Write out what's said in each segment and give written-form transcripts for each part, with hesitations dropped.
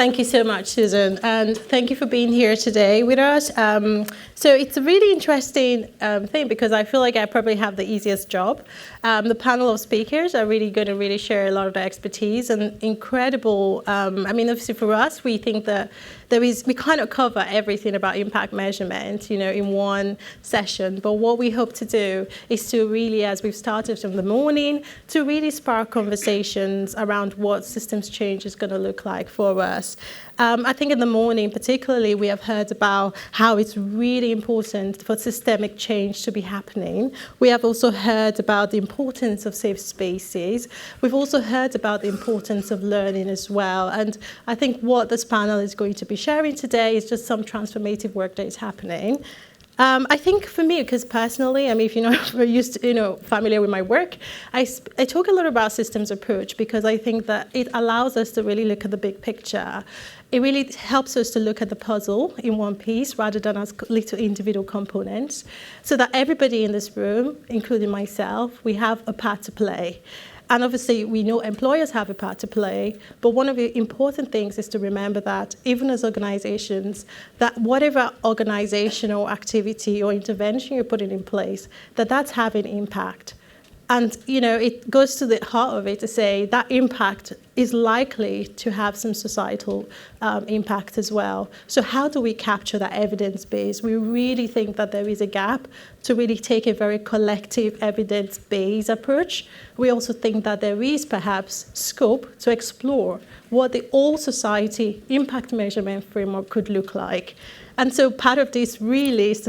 Thank you so much, Susan, and thank you for being here today with us. So it's a really interesting thing because I feel like I probably have the easiest job. The panel of speakers are really going to really share a lot of their expertise and incredible. Obviously for us, we think that we kind of cover everything about impact measurement, in one session. But what we hope to do is to really, as we've started from the morning, to really spark conversations around what systems change is going to look like for us. I think in the morning, particularly, we have heard about how it's really important for systemic change to be happening. We have also heard about the importance of safe spaces. We've also heard about the importance of learning as well. And I think what this panel is going to be sharing today is just some transformative work that is happening. I think for me, because personally, if you're used to, familiar with my work, I talk a lot about systems approach because I think that it allows us to really look at the big picture. It really helps us to look at the puzzle in one piece rather than as little individual components, so that everybody in this room, including myself, we have a part to play. And obviously, we know employers have a part to play, but one of the important things is to remember that even as organizations, that whatever organizational activity or intervention you're putting in place, that's having impact. And, it goes to the heart of it to say that impact is likely to have some societal impact as well. So how do we capture that evidence base? We really think that there is a gap to really take a very collective evidence-based approach. We also think that there is perhaps scope to explore what the all-society impact measurement framework could look like. And so part of this really is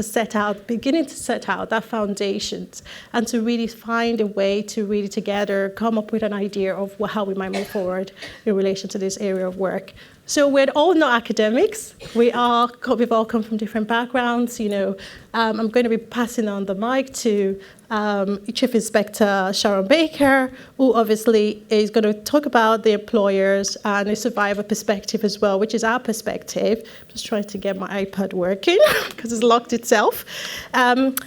beginning to set out that foundations and to really find a way to really together come up with an idea of how we might move forward in relation to this area of work. So we're all not academics. We've all come from different backgrounds. I'm going to be passing on the mic to Chief Inspector Sharon Baker, who obviously is going to talk about the employers and a survivor perspective as well, which is our perspective. I'm just trying to get my iPad working because it's locked itself. And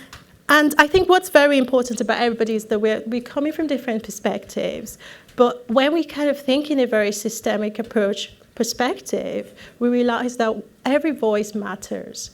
I think what's very important about everybody is that we're coming from different perspectives. But when we kind of think in a very systemic approach perspective, we realize that every voice matters.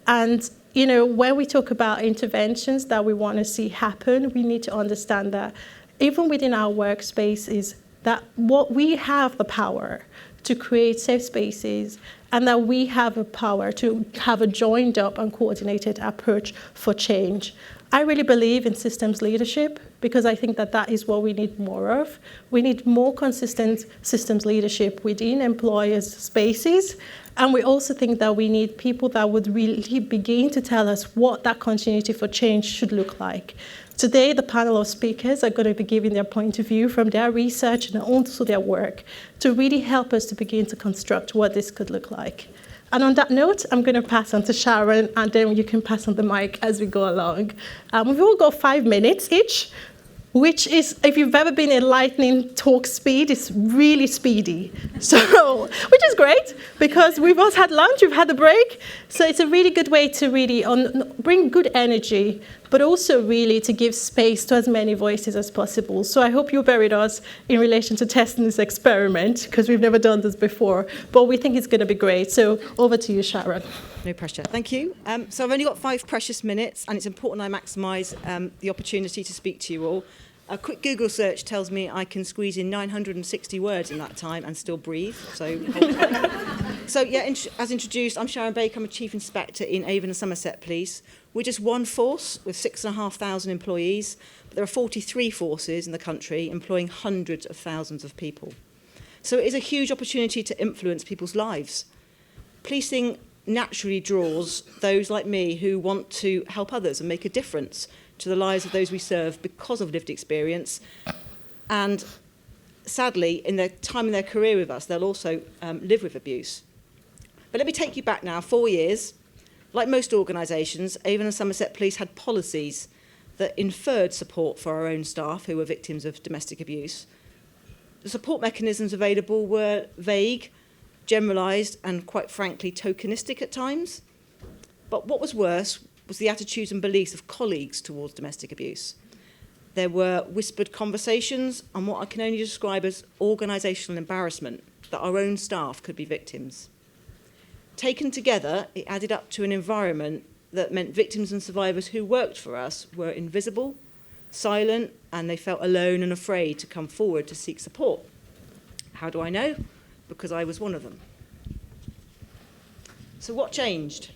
And, when we talk about interventions that we want to see happen, we need to understand that even within our workspaces, that what we have the power to create safe spaces and that we have a power to have a joined up and coordinated approach for change. I really believe in systems leadership because I think that is what we need more of. We need more consistent systems leadership within employers' spaces. And we also think that we need people that would really begin to tell us what that continuity for change should look like. Today, the panel of speakers are going to be giving their point of view from their research and also their work to really help us to begin to construct what this could look like. And on that note, I'm going to pass on to Sharon, and then you can pass on the mic as we go along. We've all got 5 minutes each, which is, if you've ever been in lightning talk speed, it's really speedy. So, which is great, because we've also had lunch, we've had a break. So it's a really good way to really bring good energy, but also really to give space to as many voices as possible. So I hope you'll bear with us in relation to testing this experiment, because we've never done this before, but we think it's going to be great. So over to you, Sharon. No pressure. Thank you. So I've only got 5 precious minutes, and it's important I maximise the opportunity to speak to you all. A quick Google search tells me I can squeeze in 960 words in that time and still breathe. So, as introduced, I'm Sharon Baker. I'm a Chief Inspector in Avon and Somerset Police. We're just one force with 6,500 employees, but there are 43 forces in the country employing hundreds of thousands of people. So it is a huge opportunity to influence people's lives. Policing naturally draws those like me who want to help others and make a difference to the lives of those we serve because of lived experience. And sadly, in their time in their career with us, they'll also live with abuse. But let me take you back now 4 years. Like most organisations, Avon and Somerset Police had policies that inferred support for our own staff who were victims of domestic abuse. The support mechanisms available were vague, generalised, and quite frankly, tokenistic at times. But what was worse was the attitudes and beliefs of colleagues towards domestic abuse. There were whispered conversations and what I can only describe as organisational embarrassment. that our own staff could be victims. Taken together, it added up to an environment that meant victims and survivors who worked for us were invisible, silent, and they felt alone and afraid to come forward to seek support. How do I know? Because I was one of them. So what changed?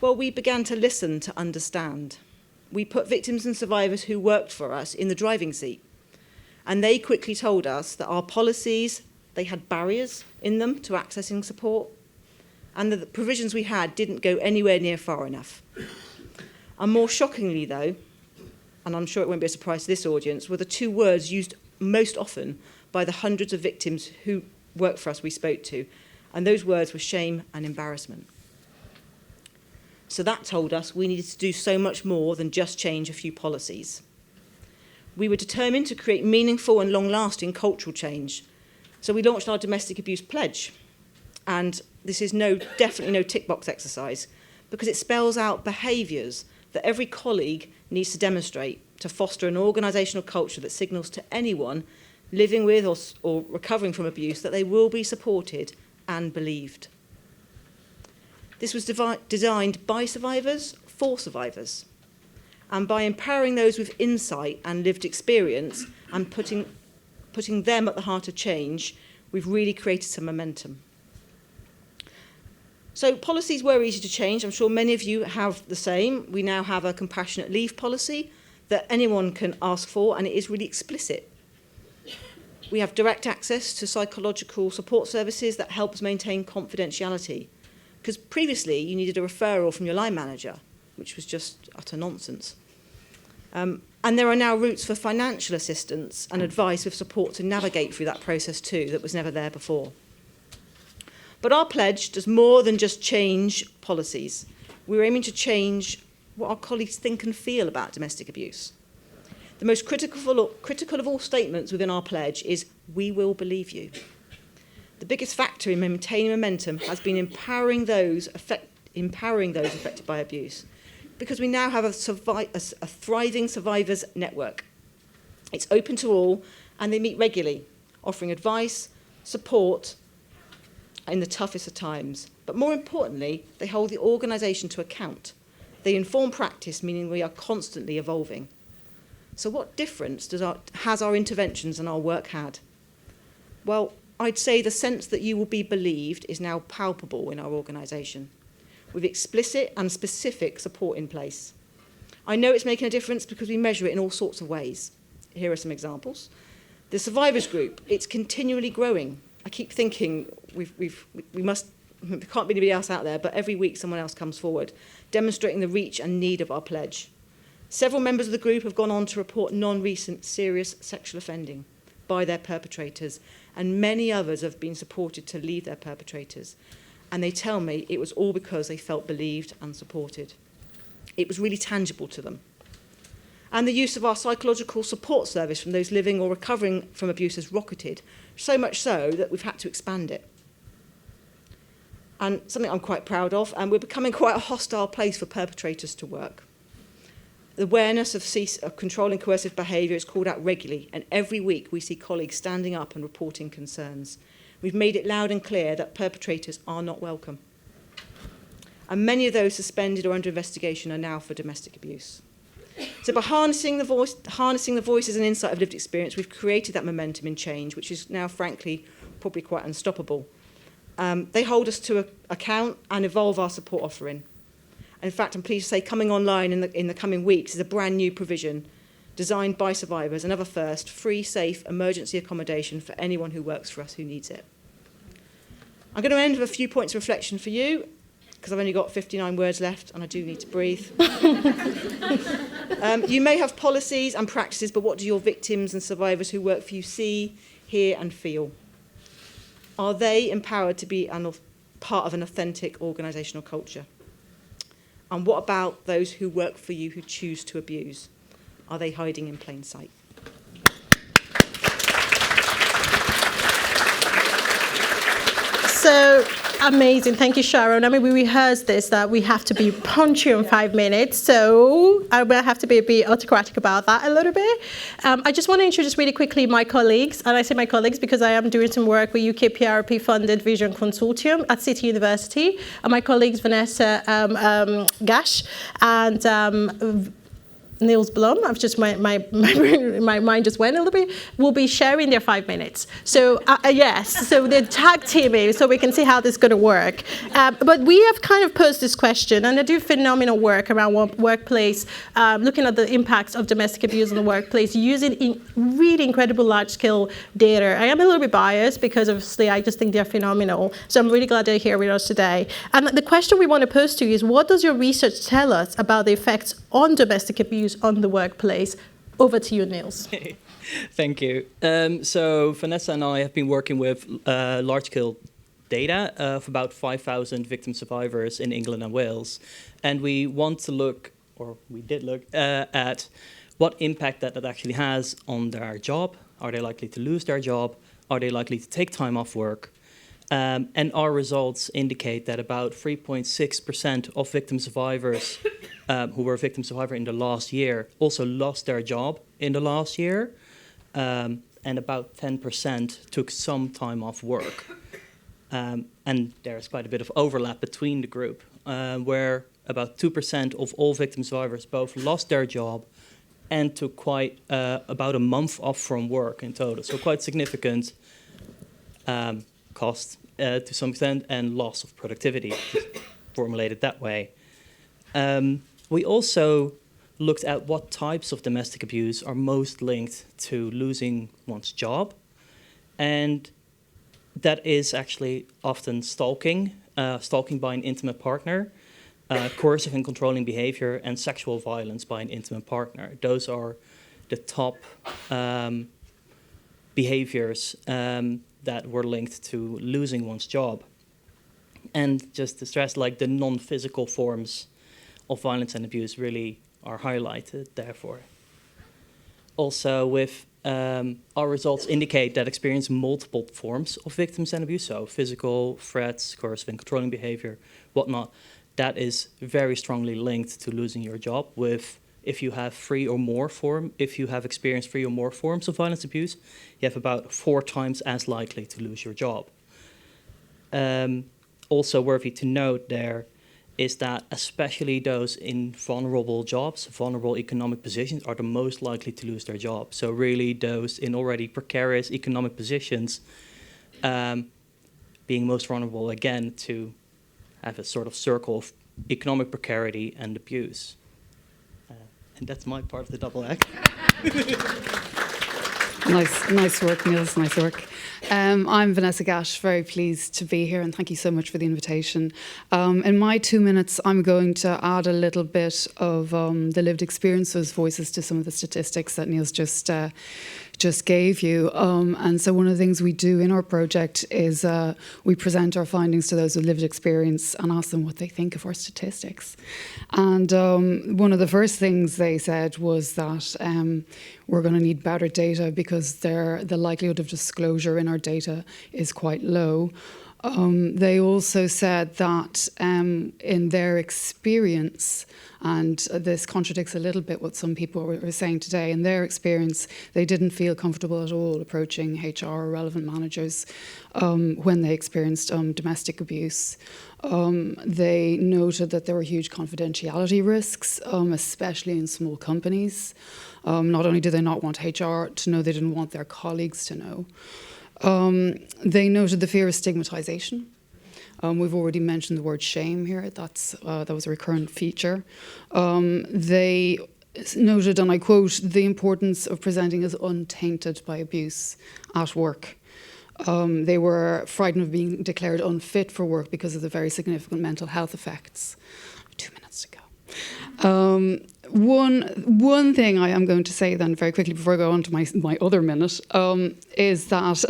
Well, we began to listen to understand. We put victims and survivors who worked for us in the driving seat. And they quickly told us that our policies, they had barriers in them to accessing support, and that the provisions we had didn't go anywhere near far enough. And more shockingly, though, and I'm sure it won't be a surprise to this audience, were the two words used most often by the hundreds of victims who worked for us we spoke to, and those words were shame and embarrassment. So that told us we needed to do so much more than just change a few policies. We were determined to create meaningful and long-lasting cultural change. So we launched our Domestic Abuse Pledge. And this is definitely no tick box exercise, because it spells out behaviours that every colleague needs to demonstrate to foster an organisational culture that signals to anyone living with or recovering from abuse that they will be supported and believed. This was designed by survivors for survivors. And by empowering those with insight and lived experience and putting them at the heart of change, we've really created some momentum. So policies were easy to change. I'm sure many of you have the same. We now have a compassionate leave policy that anyone can ask for, and it is really explicit. We have direct access to psychological support services that helps maintain confidentiality. Because previously, you needed a referral from your line manager, which was just utter nonsense. And there are now routes for financial assistance and advice with support to navigate through that process too, that was never there before. But our pledge does more than just change policies. We're aiming to change what our colleagues think and feel about domestic abuse. The most critical of all statements within our pledge is, we will believe you. The biggest factor in maintaining momentum has been empowering those affected by abuse, because we now have a thriving survivors network. It's open to all, and they meet regularly, offering advice, support in the toughest of times. But more importantly, they hold the organisation to account. They inform practice, meaning we are constantly evolving. So what difference has our interventions and our work had? Well, I'd say the sense that you will be believed is now palpable in our organisation, with explicit and specific support in place. I know it's making a difference because we measure it in all sorts of ways. Here are some examples. The survivors group, it's continually growing. I keep thinking there can't be anybody else out there, but every week someone else comes forward, demonstrating the reach and need of our pledge. Several members of the group have gone on to report non-recent serious sexual offending by their perpetrators, and many others have been supported to leave their perpetrators. And they tell me it was all because they felt believed and supported. It was really tangible to them. And the use of our psychological support service from those living or recovering from abuse has rocketed, so much so that we've had to expand it. And something I'm quite proud of, and we're becoming quite a hostile place for perpetrators to work. The awareness of controlling coercive behaviour is called out regularly, and every week we see colleagues standing up and reporting concerns. We've made it loud and clear that perpetrators are not welcome. And many of those suspended or under investigation are now for domestic abuse. So by harnessing the voices and insight of lived experience, we've created that momentum in change, which is now, frankly, probably quite unstoppable. They hold us to account and evolve our support offering. And in fact, I'm pleased to say coming online in the coming weeks is a brand new provision designed by survivors, another first, free, safe emergency accommodation for anyone who works for us who needs it. I'm going to end with a few points of reflection for you, because I've only got 59 words left and I do need to breathe. You may have policies and practices, but what do your victims and survivors who work for you see, hear and feel? Are they empowered to be part of an authentic organisational culture? And what about those who work for you who choose to abuse? Are they hiding in plain sight? So Amazing. Thank you, Sharon. I mean, we rehearsed this, that we have to be punchy in 5 minutes. So I will have to be a bit autocratic about that a little bit. I just want to introduce really quickly my colleagues. And I say my colleagues because I am doing some work with UK PRP-funded Vision Consortium at City University. And my colleagues, Vanessa, Gash, and Niels, Blom, I've just my mind just went a little bit, will be sharing their 5 minutes. So yes, so they're tag teaming, so we can see how this is going to work. But we have kind of posed this question, and they do phenomenal work around workplace, looking at the impacts of domestic abuse in the workplace, using really incredible large-scale data. I am a little bit biased because obviously I just think they're phenomenal. So I'm really glad they're here with us today. And the question we want to pose to you is, what does your research tell us about the effects on domestic abuse on the workplace? Over to you, Niels. Thank you. So Vanessa and I have been working with large-scale data of about 5,000 victim survivors in England and Wales. And we want to look, or we did look, at what impact that actually has on their job. Are they likely to lose their job? Are they likely to take time off work? And our results indicate that about 3.6% of victim survivors who were victim survivor in the last year also lost their job in the last year, and about 10% took some time off work. And there's quite a bit of overlap between the group, where about 2% of all victim survivors both lost their job and took quite about a month off from work in total. So quite significant cost to some extent, and loss of productivity, formulated that way. We also looked at what types of domestic abuse are most linked to losing one's job. And that is actually often stalking, stalking by an intimate partner, coercive and controlling behavior, and sexual violence by an intimate partner. Those are the top behaviors that were linked to losing one's job. And just to stress, like, the non-physical forms of violence and abuse really are highlighted, therefore. Also, with our results indicate that experience multiple forms of victims and abuse, so physical, threats, coercive and controlling behavior, whatnot, that is very strongly linked to losing your job. With if you have experienced 3 or more forms of violence abuse, you have about 4 times as likely to lose your job. Also worthy to note there is that especially those in vulnerable jobs, vulnerable economic positions, are the most likely to lose their job. So really those in already precarious economic positions being most vulnerable, again, to have a sort of circle of economic precarity and abuse. And that's my part of the double act. Nice work, Niels, nice work. I'm Vanessa Gash, very pleased to be here, and thank you so much for the invitation. In my 2 minutes, I'm going to add a little bit of the lived experiences voices to some of the statistics that Niels just gave you. And so one of the things we do in our project is we present our findings to those with lived experience and ask them what they think of our statistics. And one of the first things they said was that we're going to need better data because the likelihood of disclosure in our data is quite low. They also said that in their experience, and this contradicts a little bit what some people were saying today, in their experience, they didn't feel comfortable at all approaching HR or relevant managers when they experienced domestic abuse. They noted that there were huge confidentiality risks, especially in small companies. Not only did they not want HR to know, they didn't want their colleagues to know. They noted the fear of stigmatization. We've already mentioned the word shame here. That was a recurrent feature. They noted, and I quote, the importance of presenting as untainted by abuse at work. They were frightened of being declared unfit for work because of the very significant mental health effects. 2 minutes to go. One thing I am going to say then very quickly before I go on to my other minute is that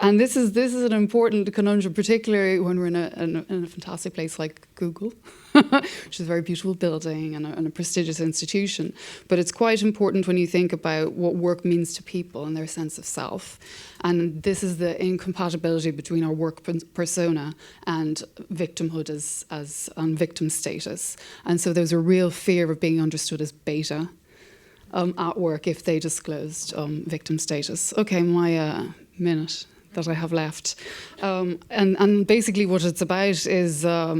and this is an important conundrum, particularly when we're in a fantastic place like Google, which is a very beautiful building and a prestigious institution. But it's quite important when you think about what work means to people and their sense of self. And this is the incompatibility between our work persona and victimhood as victim status. And so there's a real fear of being understood as beta at work if they disclosed victim status. Okay, my minute that I have left, and basically what it's about is a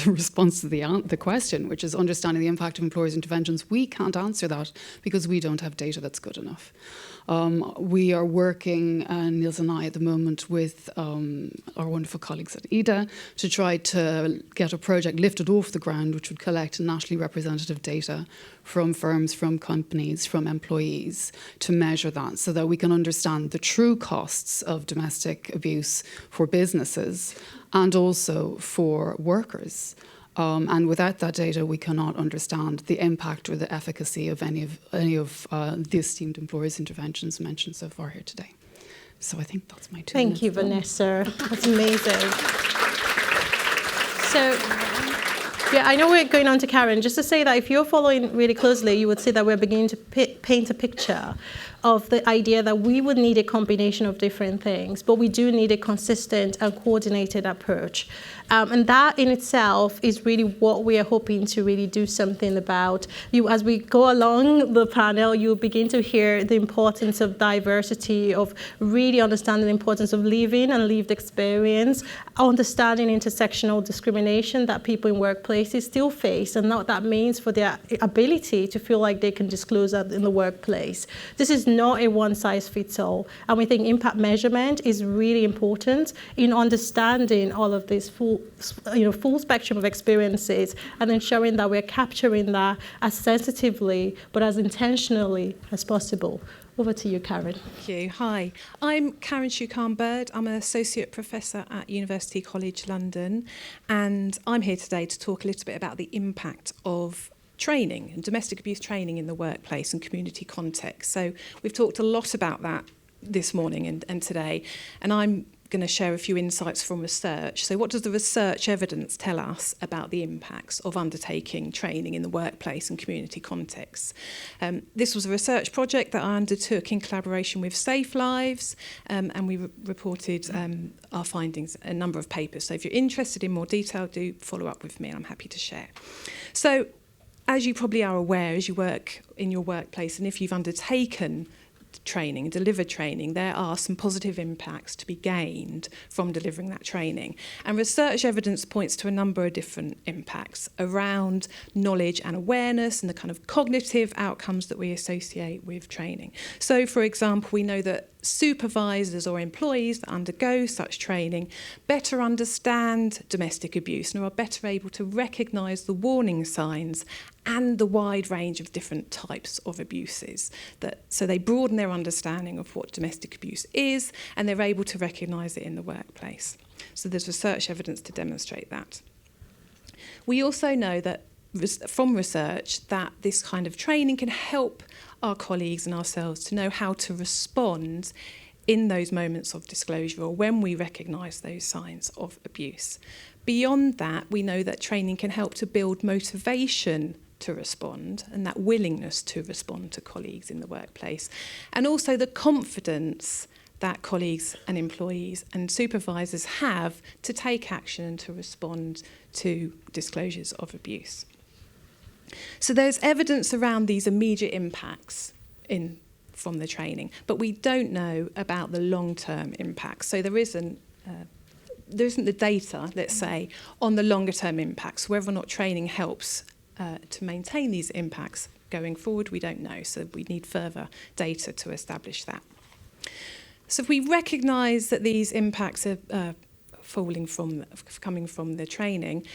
response to the question, which is understanding the impact of employers' interventions. We can't answer that because we don't have data that's good enough. We are working, Niels and I, at the moment with our wonderful colleagues at EIDA to try to get a project lifted off the ground which would collect nationally representative data from firms, from companies, from employees to measure that so that we can understand the true costs of domestic abuse for businesses and also for workers. And without that data, we cannot understand the impact or the efficacy of any of the esteemed employers' interventions mentioned so far here today. So I think that's my 2 minutes. Thank you, Vanessa. That's amazing. So, yeah, I know we're going on to Karen. Just to say that if you're following really closely, you would see that we're beginning to paint a picture of the idea that we would need a combination of different things, but we do need a consistent and coordinated approach. And that in itself is really what we are hoping to really do something about. As we go along the panel, you'll begin to hear the importance of diversity, of really understanding the importance of living and lived experience, understanding intersectional discrimination that people in workplaces still face, and what that means for their ability to feel like they can disclose that in the workplace. This is not a one-size-fits-all, and we think impact measurement is really important in understanding all of this full spectrum of experiences and ensuring that we're capturing that as sensitively but as intentionally as possible. Over to you, Karen. Thank you. Hi, I'm Karen Schucan-Bird. I'm an Associate Professor at University College London, and I'm here today to talk a little bit about the impact of training and domestic abuse training in the workplace and community context. So we've talked a lot about that this morning and today, and I'm going to share a few insights from research. So what does the research evidence tell us about the impacts of undertaking training in the workplace and community contexts? This was a research project that I undertook in collaboration with Safe Lives, and we reported our findings in a number of papers. So if you're interested in more detail, do follow up with me and I'm happy to share. So as you probably are aware, as you work in your workplace, and if you've undertaken training, delivered training, there are some positive impacts to be gained from delivering that training. And research evidence points to a number of different impacts around knowledge and awareness and the kind of cognitive outcomes that we associate with training. So, for example, we know that supervisors or employees that undergo such training better understand domestic abuse and are better able to recognise the warning signs and the wide range of different types of abuses. So they broaden their understanding of what domestic abuse is, and they're able to recognise it in the workplace. So there's research evidence to demonstrate that. We also know that from research that this kind of training can help our colleagues and ourselves to know how to respond in those moments of disclosure or when we recognise those signs of abuse. Beyond that, we know that training can help to build motivation to respond and that willingness to respond to colleagues in the workplace, and also the confidence that colleagues and employees and supervisors have to take action and to respond to disclosures of abuse. So there's evidence around these immediate impacts from the training, but we don't know about the long-term impacts. So there isn't the data, let's say, on the longer-term impacts. Whether or not training helps to maintain these impacts going forward, we don't know. So we need further data to establish that. So if we recognise that these impacts are coming from the training,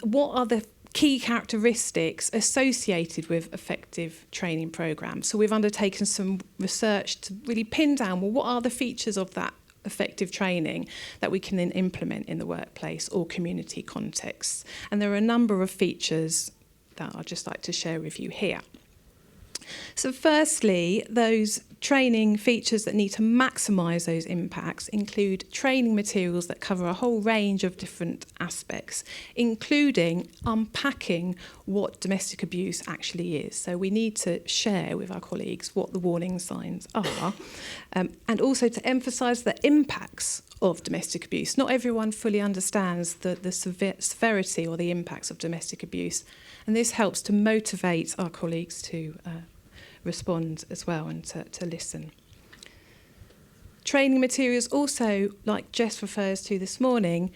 what are the key characteristics associated with effective training programmes? So we've undertaken some research to really pin down, well, what are the features of that effective training that we can then implement in the workplace or community contexts. And there are a number of features that I'd just like to share with you here. So firstly, those training features that need to maximise those impacts include training materials that cover a whole range of different aspects, including unpacking what domestic abuse actually is. So we need to share with our colleagues what the warning signs are, and also to emphasise the impacts of domestic abuse. Not everyone fully understands the severity or the impacts of domestic abuse, and this helps to motivate our colleagues to respond as well and to listen. Training materials also, like Jess refers to this morning,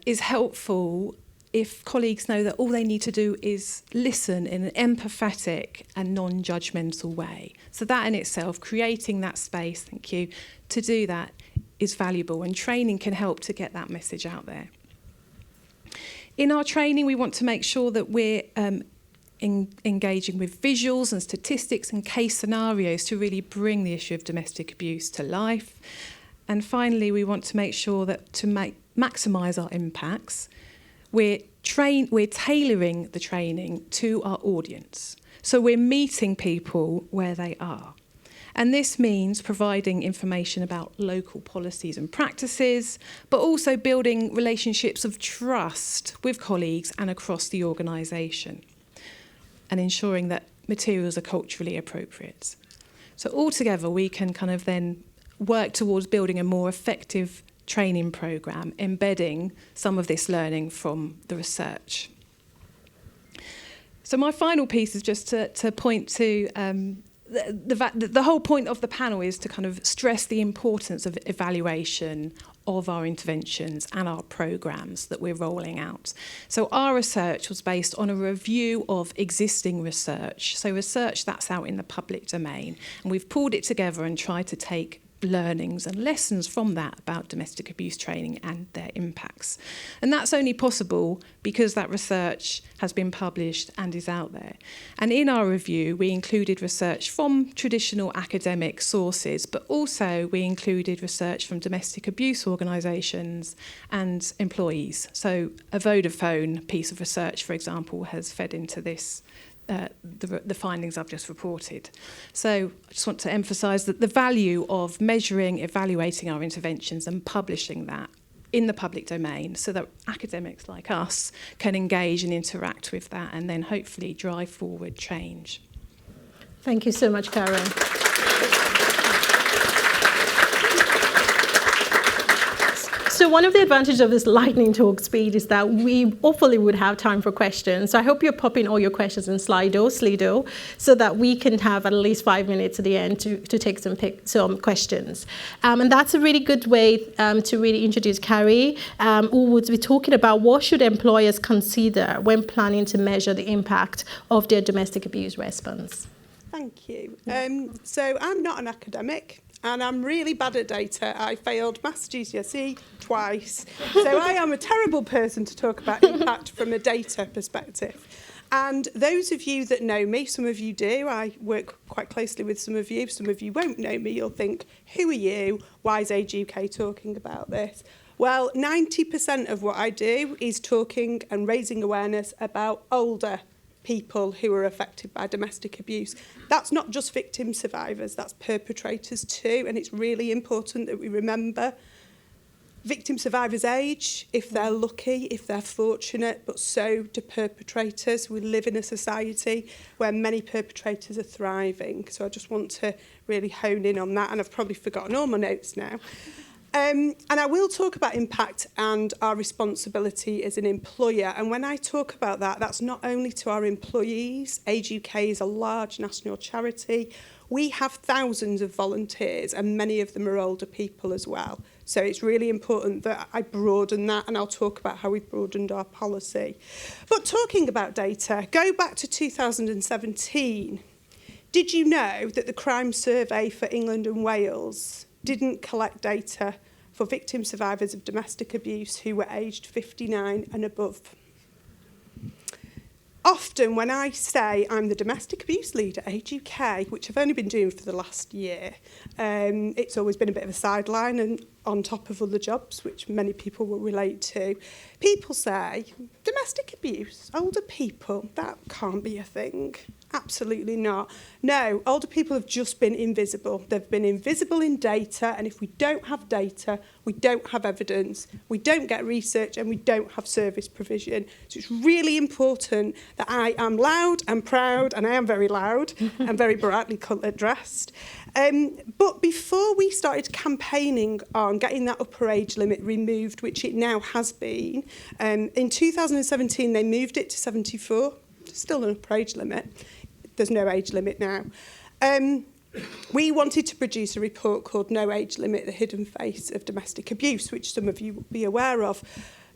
is helpful if colleagues know that all they need to do is listen in an empathetic and non-judgmental way. So that in itself, creating that space, thank you, to do that is valuable, and training can help to get that message out there. In our training, we want to make sure that we're engaging with visuals and statistics and case scenarios to really bring the issue of domestic abuse to life. And finally, we want to make sure that to maximise our impacts, we're tailoring the training to our audience. So we're meeting people where they are. And this means providing information about local policies and practices, but also building relationships of trust with colleagues and across the organisation, and ensuring that materials are culturally appropriate. So altogether, we can kind of then work towards building a more effective training programme, embedding some of this learning from the research. So my final piece is just to point to the whole point of the panel is to kind of stress the importance of evaluation of our interventions and our programmes that we're rolling out. So our research was based on a review of existing research, so research that's out in the public domain, and we've pulled it together and tried to take learnings and lessons from that about domestic abuse training and their impacts. And that's only possible because that research has been published and is out there. And in our review, we included research from traditional academic sources, but also we included research from domestic abuse organisations and employees. So a Vodafone piece of research, for example, has fed into this the findings I've just reported. So I just want to emphasise that the value of measuring, evaluating our interventions and publishing that in the public domain so that academics like us can engage and interact with that and then hopefully drive forward change. Thank you so much, Karen. So one of the advantages of this lightning talk speed is that we hopefully would have time for questions. So I hope you're popping all your questions in Slido, so that we can have at least 5 minutes at the end to take some questions. And that's a really good way to really introduce Carrie, who would be talking about what should employers consider when planning to measure the impact of their domestic abuse response. Thank you. So I'm not an academic. And I'm really bad at data. I failed Maths GCSE twice. So I am a terrible person to talk about impact from a data perspective. And those of you that know me, some of you do, I work quite closely with some of you won't know me, you'll think, who are you? Why is Age UK talking about this? Well, 90% of what I do is talking and raising awareness about older people who are affected by domestic abuse. That's not just victim survivors, that's perpetrators too, and it's really important that we remember victim survivors age, if they're lucky, if they're fortunate, but so do perpetrators. We live in a society where many perpetrators are thriving, so I just want to really hone in on that, and I've probably forgotten all my notes now. And I will talk about impact and our responsibility as an employer. And when I talk about that, that's not only to our employees. Age UK is a large national charity. We have thousands of volunteers, and many of them are older people as well. So it's really important that I broaden that, and I'll talk about how we've broadened our policy. But talking about data, go back to 2017. Did you know that the Crime Survey for England and Wales didn't collect data for victim survivors of domestic abuse who were aged 59 and above? Often when I say I'm the domestic abuse lead at Age UK, which I've only been doing for the last year, it's always been a bit of a sideline, and on top of other jobs, which many people will relate to. People say, domestic abuse, older people, that can't be a thing. Absolutely not. No, older people have just been invisible. They've been invisible in data, and if we don't have data, we don't have evidence, we don't get research, and we don't have service provision. So it's really important that I am loud and proud, and I am very loud and very brightly coloured dressed. But before we started campaigning on getting that upper age limit removed, which it now has been, in 2017 they moved it to 74, still an upper age limit. There's no age limit now. We wanted to produce a report called No Age Limit, The Hidden Face of Domestic Abuse, which some of you will be aware of.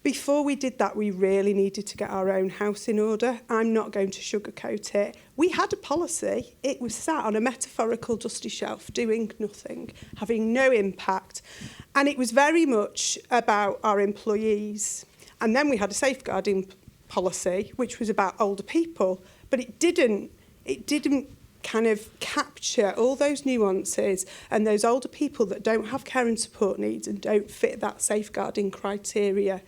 Before we did that, we really needed to get our own house in order. I'm not going to sugarcoat it. We had a policy. It was sat on a metaphorical dusty shelf, doing nothing, having no impact. And it was very much about our employees. And then we had a safeguarding policy, which was about older people. But it didn't kind of capture all those nuances and those older people that don't have care and support needs and don't fit that safeguarding criteria.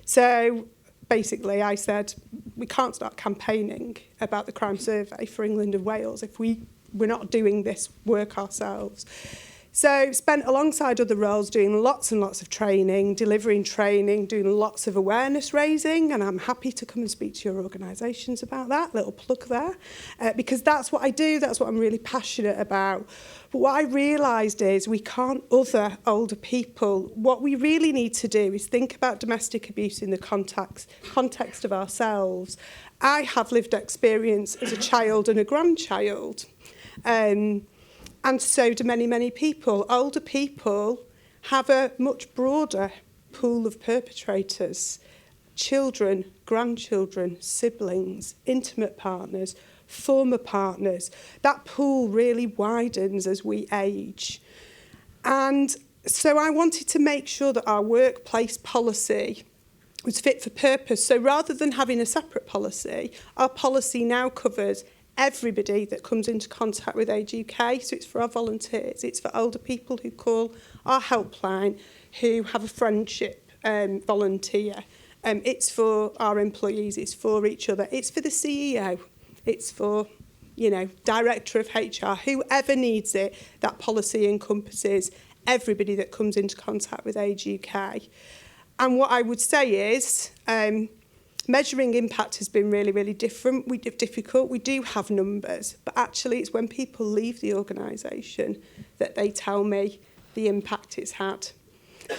So basically I said, we can't start campaigning about the crime survey for England and Wales if we're not doing this work ourselves. So spent alongside other roles doing lots and lots of training, delivering training, doing lots of awareness raising, and I'm happy to come and speak to your organisations about that, little plug there, because that's what I do, that's what I'm really passionate about. But what I realised is we can't other older people. What we really need to do is think about domestic abuse in the context of ourselves. I have lived experience as a child and a grandchild. And so do many, many people. Older people have a much broader pool of perpetrators. Children, grandchildren, siblings, intimate partners, former partners. That pool really widens as we age. And so I wanted to make sure that our workplace policy was fit for purpose. So rather than having a separate policy, our policy now covers everybody that comes into contact with Age UK. So it's for our volunteers, it's for older people who call our helpline, who have a friendship volunteer. It's for our employees, it's for each other, it's for the CEO, it's for, director of HR, whoever needs it. That policy encompasses everybody that comes into contact with Age UK. And what I would say is, measuring impact has been really, really difficult. We do have numbers, but actually it's when people leave the organisation that they tell me the impact it's had.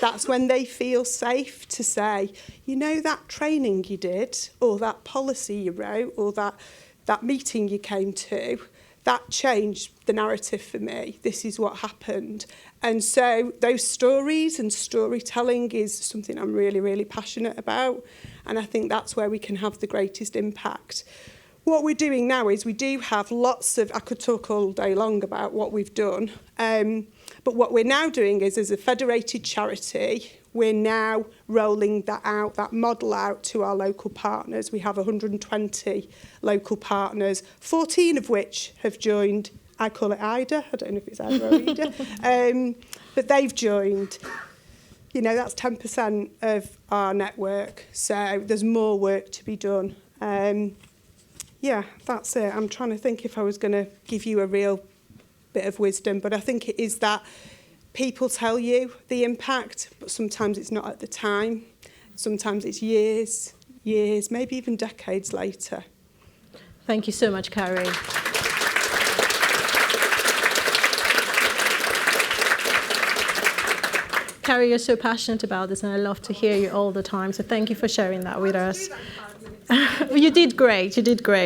That's when they feel safe to say, that training you did, or that policy you wrote, or that meeting you came to, that changed the narrative for me. This is what happened. And so those stories and storytelling is something I'm really, really passionate about. And I think that's where we can have the greatest impact. What we're doing now is we do have lots of, I could talk all day long about what we've done, but what we're now doing is, as a federated charity, we're now rolling that out, that model out to our local partners. We have 120 local partners, 14 of which have joined. I call it EIDA, I don't know if it's EIDA or EIDA, but they've joined. That's 10% of our network, so there's more work to be done. That's it. I'm trying to think if I was going to give you a real bit of wisdom, but I think it is that people tell you the impact, but sometimes it's not at the time. Sometimes it's years, maybe even decades later. Thank you so much, Carrie. Carrie, you're so passionate about this, and I love to hear you all the time. So thank you for sharing that with us. You did great,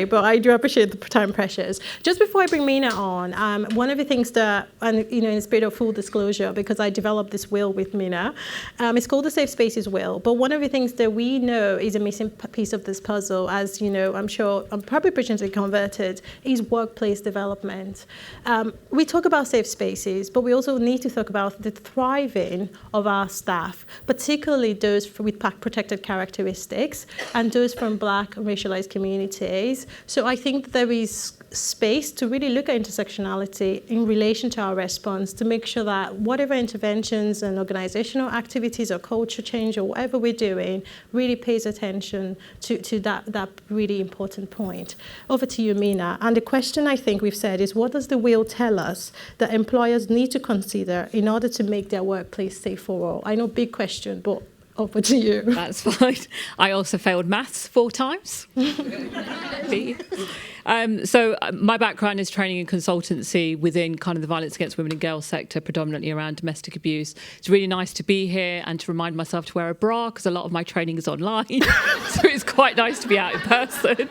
but I do appreciate the time pressures. Just before I bring Mina on, one of the things that, and in the spirit of full disclosure, because I developed this wheel with Mina, it's called the Safe Spaces Wheel, but one of the things that we know is a missing piece of this puzzle, as I'm sure I'm probably presently converted, is workplace development. We talk about safe spaces, but we also need to talk about the thriving of our staff, particularly those with protected characteristics and those from Black and racialized communities. So I think there is space to really look at intersectionality in relation to our response, to make sure that whatever interventions and organizational activities or culture change or whatever we're doing really pays attention to that really important point. Over to you, Mina. And the question I think we've said is, what does the wheel tell us that employers need to consider in order to make their workplace safe for all? I know, big question, but over to you. That's fine. I also failed maths 4 times. So my background is training and consultancy within kind of the violence against women and girls sector, predominantly around domestic abuse. It's really nice to be here and to remind myself to wear a bra because a lot of my training is online. So it's quite nice to be out in person.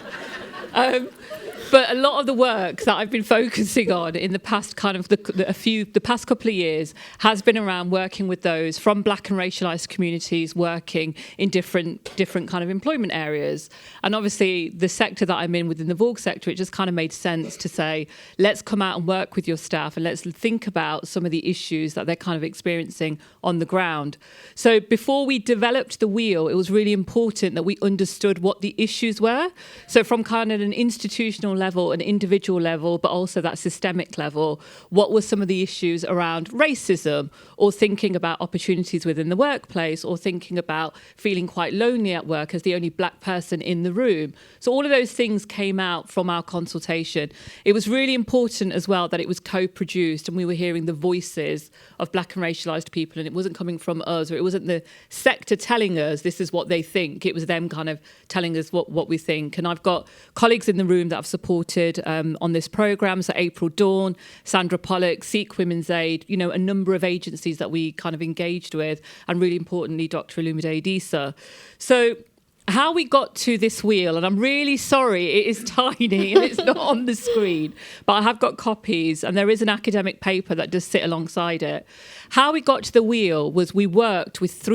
But a lot of the work that I've been focusing on in the past kind of the past couple of years has been around working with those from black and racialised communities working in different kind of employment areas. And obviously the sector that I'm in within the Vogue sector, it just kind of made sense to say, let's come out and work with your staff and let's think about some of the issues that they're kind of experiencing on the ground. So before we developed the wheel, it was really important that we understood what the issues were. So from kind of an institutional level, an individual level, but also that systemic level, what were some of the issues around racism, or thinking about opportunities within the workplace, or thinking about feeling quite lonely at work as the only black person in the room. So all of those things came out from our consultation. It was really important as well that it was co-produced and we were hearing the voices of black and racialised people, and it wasn't coming from us, or it wasn't the sector telling us this is what they think. It was them kind of telling us what we think. And I've got colleagues in the room that have supported on this programme, so April Dawn, Sandra Pollock, Seek Women's Aid, you know, a number of agencies that we kind of engaged with, and really importantly, Dr. Olumide Adisa. So how we got to this wheel, and I'm really sorry, it is tiny and it's not on the screen, but I have got copies and there is an academic paper that does sit alongside it. How we got to the wheel was we worked with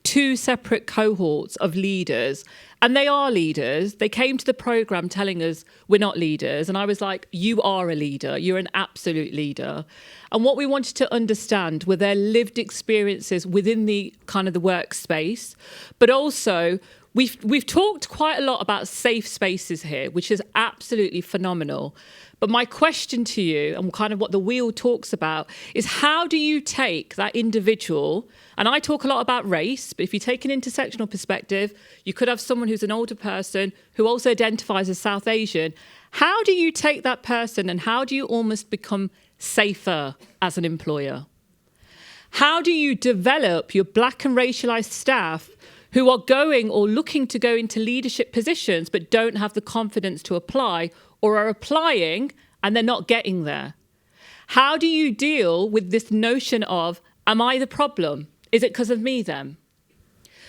two separate cohorts of leaders, and they are leaders. They came to the programme telling us we're not leaders, and I was like, you are a leader, you're an absolute leader. And what we wanted to understand were their lived experiences within the kind of the workspace, but also we've talked quite a lot about safe spaces here, which is absolutely phenomenal. But my question to you, and kind of what the wheel talks about, is how do you take that individual, and I talk a lot about race, but if you take an intersectional perspective, you could have someone who's an older person who also identifies as South Asian. How do you take that person and how do you almost become safer as an employer? How do you develop your black and racialised staff who are going or looking to go into leadership positions but don't have the confidence to apply, or are applying and they're not getting there? How do you deal with this notion of, am I the problem? Is it because of me then?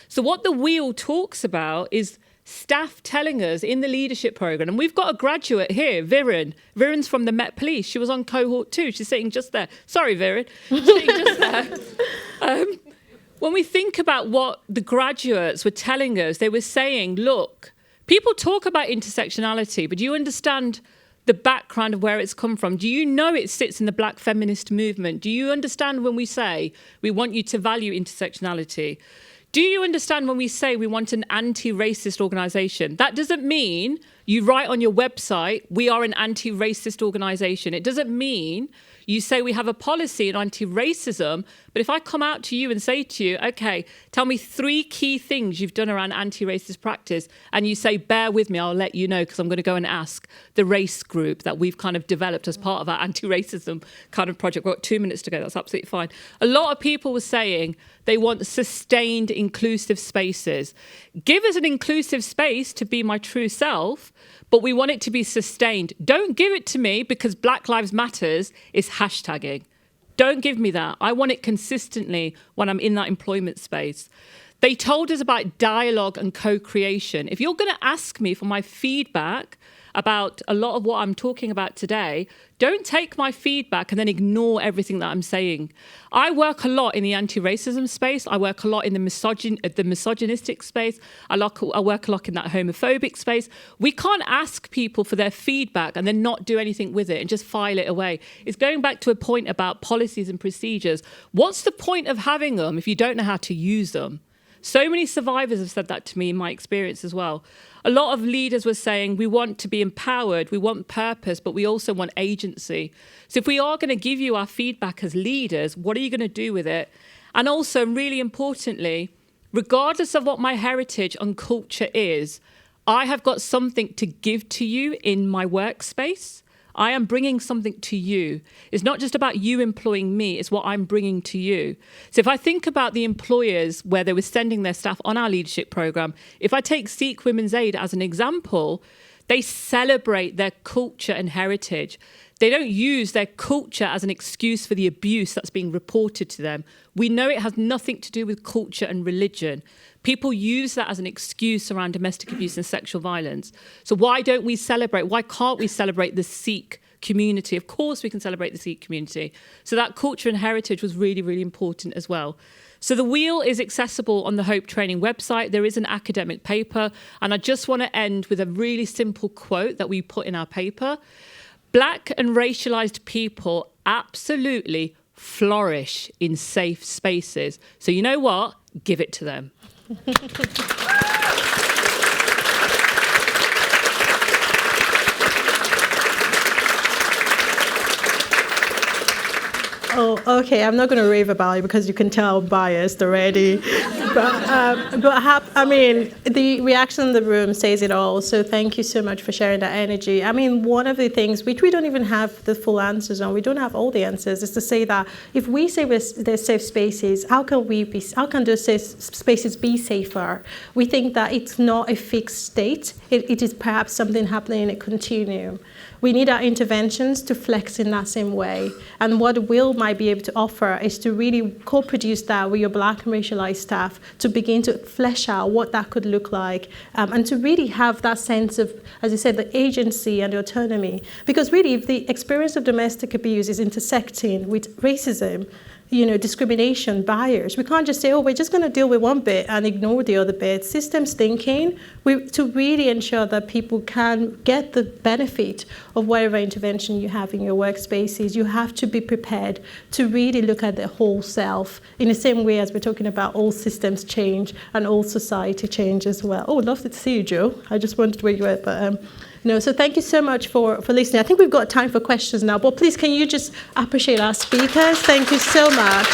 So what the wheel talks about is staff telling us in the leadership programme, and we've got a graduate here, Viren. Viren's from the Met Police. She was on cohort 2. She's sitting just there. Sorry, Viren. She's sitting just there. When we think about what the graduates were telling us, they were saying, look, people talk about intersectionality, but do you understand the background of where it's come from? Do you know it sits in the black feminist movement? Do you understand when we say we want you to value intersectionality? Do you understand when we say we want an anti-racist organisation? That doesn't mean you write on your website, we are an anti-racist organisation. It doesn't mean you say we have a policy in anti-racism, but if I come out to you and say to you, okay, tell me 3 key things you've done around anti-racist practice, and you say, bear with me, I'll let you know, because I'm going to go and ask the race group that we've kind of developed as part of our anti-racism kind of project. We've got 2 minutes to go, that's absolutely fine. A lot of people were saying they want sustained inclusive spaces. Give us an inclusive space to be my true self, but we want it to be sustained. Don't give it to me because Black Lives Matters is hashtagging. Don't give me that. I want it consistently when I'm in that employment space. They told us about dialogue and co-creation. If you're going to ask me for my feedback about a lot of what I'm talking about today, don't take my feedback and then ignore everything that I'm saying. I work a lot in the anti-racism space. I work a lot in the misogynistic space. I work a lot in that homophobic space. We can't ask people for their feedback and then not do anything with it and just file it away. It's going back to a point about policies and procedures. What's the point of having them if you don't know how to use them? So many survivors have said that to me in my experience as well. A lot of leaders were saying, we want to be empowered, we want purpose, but we also want agency. So if we are going to give you our feedback as leaders, what are you going to do with it? And also, really importantly, regardless of what my heritage and culture is, I have got something to give to you in my workspace. I am bringing something to you. It's not just about you employing me, it's what I'm bringing to you. So if I think about the employers where they were sending their staff on our leadership programme, if I take Sikh Women's Aid as an example, they celebrate their culture and heritage. They don't use their culture as an excuse for the abuse that's being reported to them. We know it has nothing to do with culture and religion. People use that as an excuse around domestic abuse and sexual violence. So why don't we celebrate? Why can't we celebrate the Sikh community? Of course we can celebrate the Sikh community. So that culture and heritage was really, really important as well. So the wheel is accessible on the Hope Training website. There is an academic paper. And I just want to end with a really simple quote that we put in our paper. Black and racialized people absolutely flourish in safe spaces. So you know what? Give it to them. Oh, okay. I'm not going to rave about it because you can tell I'm biased already. I mean, the reaction in the room says it all. So thank you so much for sharing that energy. I mean, one of the things which we don't even have the full answers on, we don't have all the answers, is to say that if we say there's safe spaces, how can those safe spaces be safer? We think that it's not a fixed state. It is perhaps something happening in a continuum. We need our interventions to flex in that same way. And what Will might be able to offer is to really co-produce that with your Black and racialized staff to begin to flesh out what that could look like, and to really have that sense of, as you said, the agency and the autonomy. Because really, if the experience of domestic abuse is intersecting with racism, discrimination, bias, we can't just say, oh, we're just going to deal with one bit and ignore the other bit. Systems thinking, to really ensure that people can get the benefit of whatever intervention you have in your workspaces, you have to be prepared to really look at the whole self in the same way as we're talking about all systems change and all society change as well. Oh, love to see you, Joe. I just wondered where you were, but... So thank you so much for listening. I think we've got time for questions now, but please can you just appreciate our speakers? Thank you so much.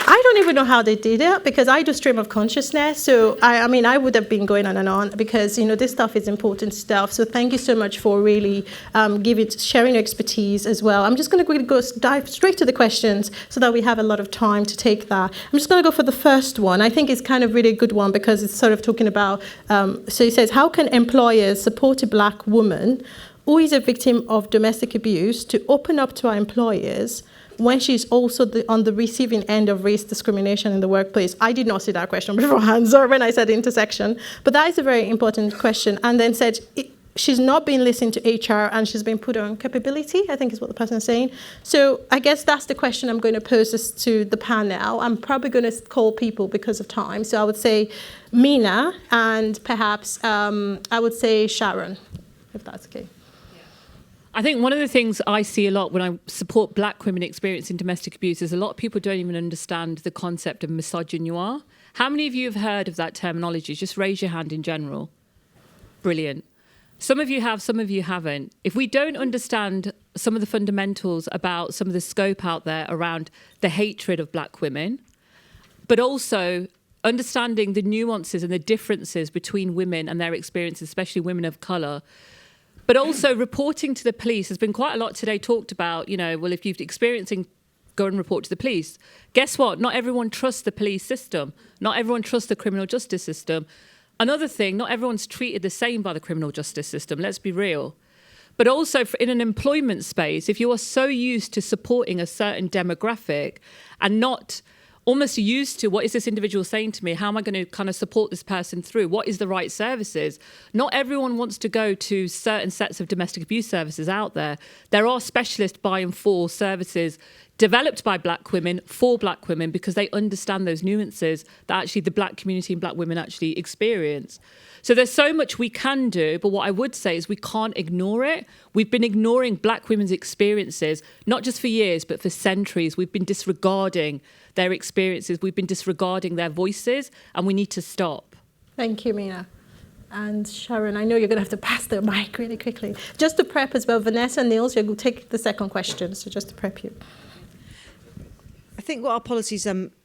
I don't even know how they did it because I do stream of consciousness. So I would have been going on and on because this stuff is important stuff. So thank you so much for really sharing your expertise as well. I'm just going to dive straight to the questions so that we have a lot of time to take that. I'm just going to go for the first one. I think it's kind of really a good one because it's sort of talking about. So it says, how can employers support a Black woman who is a victim of domestic abuse to open up to our employers when she's also on the receiving end of race discrimination in the workplace? I did not see that question beforehand, or when I said intersection, but that is a very important question. And then said she's not been listened to HR and she's been put on capability, I think is what the person is saying. So I guess that's the question I'm going to pose this to the panel. I'm probably going to call people because of time. So I would say Mina and perhaps I would say Sharon, if that's okay. I think one of the things I see a lot when I support Black women experiencing domestic abuse is a lot of people don't even understand the concept of misogynoir. How many of you have heard of that terminology? Just raise your hand in general. Brilliant. Some of you have, some of you haven't. If we don't understand some of the fundamentals about some of the scope out there around the hatred of Black women, but also understanding the nuances and the differences between women and their experiences, especially women of colour, but also reporting to the police. Has been quite a lot today talked about, well, if you're experiencing, go and report to the police. Guess what? Not everyone trusts the police system. Not everyone trusts the criminal justice system. Another thing, not everyone's treated the same by the criminal justice system, let's be real. But also in an employment space, if you are so used to supporting a certain demographic and not almost used to, what is this individual saying to me? How am I going to kind of support this person through? What is the right services? Not everyone wants to go to certain sets of domestic abuse services out there. There are specialist by and for services developed by black women for black women because they understand those nuances that actually the black community and black women actually experience. So there's so much we can do, but what I would say is we can't ignore it. We've been ignoring black women's experiences, not just for years, but for centuries. We've been disregarding their experiences. We've been disregarding their voices, and we need to stop. Thank you, Mina. And Sharon, I know you're going to have to pass the mic really quickly. Just to prep as well, Vanessa and Niels, you'll take the second question, so just to prep you. I think what our policies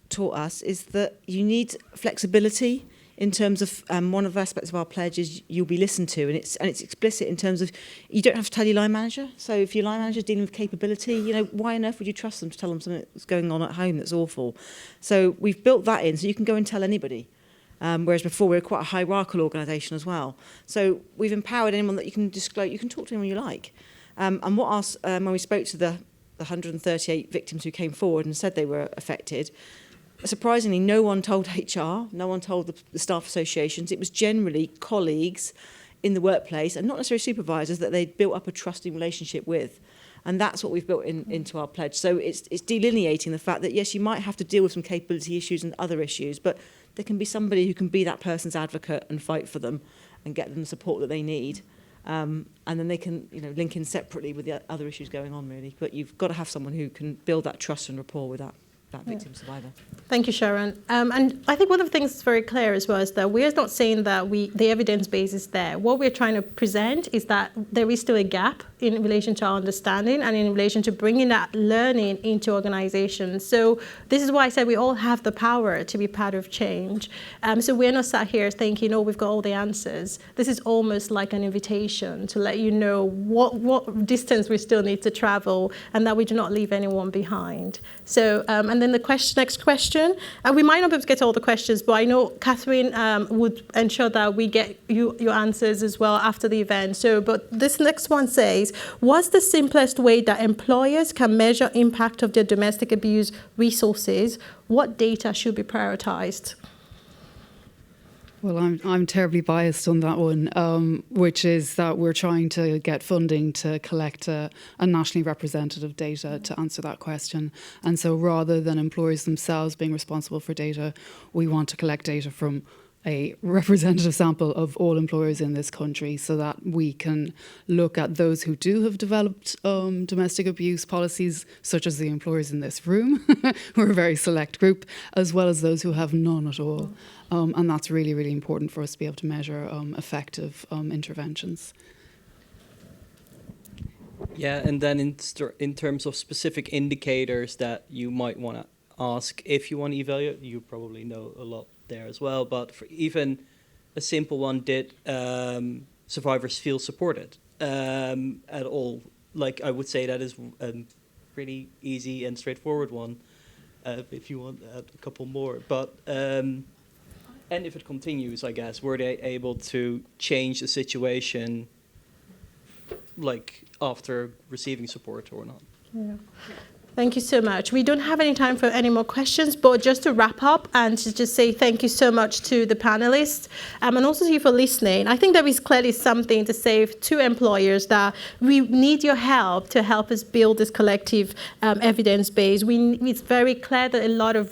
taught us is that you need flexibility in terms of one of the aspects of our pledge is you'll be listened to, and it's explicit in terms of you don't have to tell your line manager. So if your line manager is dealing with capability, you know, why on earth would you trust them to tell them something that's going on at home that's awful? So we've built that in so you can go and tell anybody. Whereas before we were quite a hierarchical organisation as well. So we've empowered anyone that you can disclose, you can talk to anyone you like. And what else, when we spoke to the 138 victims who came forward and said they were affected, surprisingly, no one told HR, no one told the staff associations. It was generally colleagues in the workplace, and not necessarily supervisors, that they'd built up a trusting relationship with. And that's what we've built into our pledge. So it's delineating the fact that, yes, you might have to deal with some capability issues and other issues, but there can be somebody who can be that person's advocate and fight for them and get them the support that they need. And then they can, you know, link in separately with the other issues going on, really. But you've got to have someone who can build that trust and rapport with that victim survivor. Thank you, Sharon. And I think one of the things that's very clear as well is that we're not saying that the evidence base is there. What we're trying to present is that there is still a gap in relation to our understanding and in relation to bringing that learning into organizations. So this is why I said we all have the power to be part of change. So we're not sat here thinking, oh, we've got all the answers. This is almost like an invitation to let you know what distance we still need to travel and that we do not leave anyone behind. So, and then the next question, we might not be able to get to all the questions, but I know Catherine would ensure that we get your answers as well after the event. So, but this next one says, what's the simplest way that employers can measure impact of their domestic abuse resources? What data should be prioritized? Well, I'm terribly biased on that one, which is that we're trying to get funding to collect a nationally representative data to answer that question. And so rather than employers themselves being responsible for data, we want to collect data from a representative sample of all employers in this country so that we can look at those who do have developed domestic abuse policies, such as the employers in this room, who are a very select group, as well as those who have none at all. And that's really, really important for us to be able to measure effective interventions. Yeah, and then in terms of specific indicators that you might want to ask if you want to evaluate, you probably know a lot there as well, but for even a simple one, did survivors feel supported at all? Like, I would say that is a pretty easy and straightforward one, if you want a couple more. But and if it continues, I guess, were they able to change the situation, like, after receiving support or not? Yeah. Thank you so much. We don't have any time for any more questions, but just to wrap up and to just say thank you so much to the panelists and also to you for listening. I think there is clearly something to say to employers that we need your help to help us build this collective evidence base. It's very clear that a lot of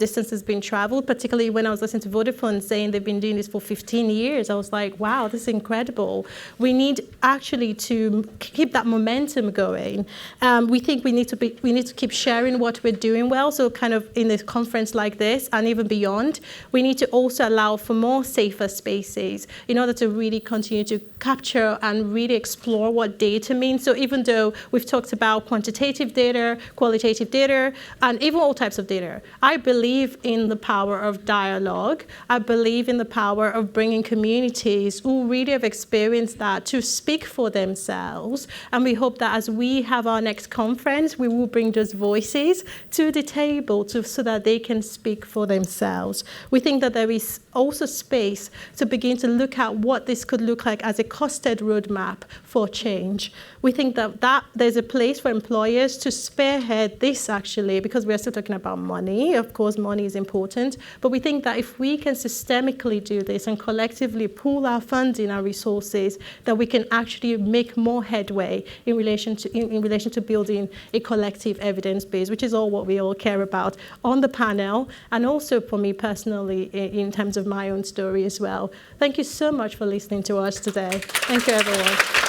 distance has been traveled, particularly when I was listening to Vodafone saying they've been doing this for 15 years. I was like, wow, this is incredible. We need actually to keep that momentum going. We think we need to keep sharing what we're doing well. So kind of in a conference like this and even beyond, we need to also allow for more safer spaces in order to really continue to capture and really explore what data means. So even though we've talked about quantitative data, qualitative data, and even all types of data, I believe in the power of dialogue. I believe in the power of bringing communities who really have experienced that to speak for themselves. And we hope that as we have our next conference, we will bring those voices to the table so that they can speak for themselves. We think that there is also space to begin to look at what this could look like as a costed roadmap for change. We think that there's a place for employers to spearhead this, actually, because we are still talking about money. Of course, money is important, but we think that if we can systemically do this and collectively pool our funding, our resources, that we can actually make more headway in relation to building a collective objective, evidence-based, which is all what we all care about on the panel, and also for me personally in terms of my own story as well. Thank you so much for listening to us today. Thank you, everyone.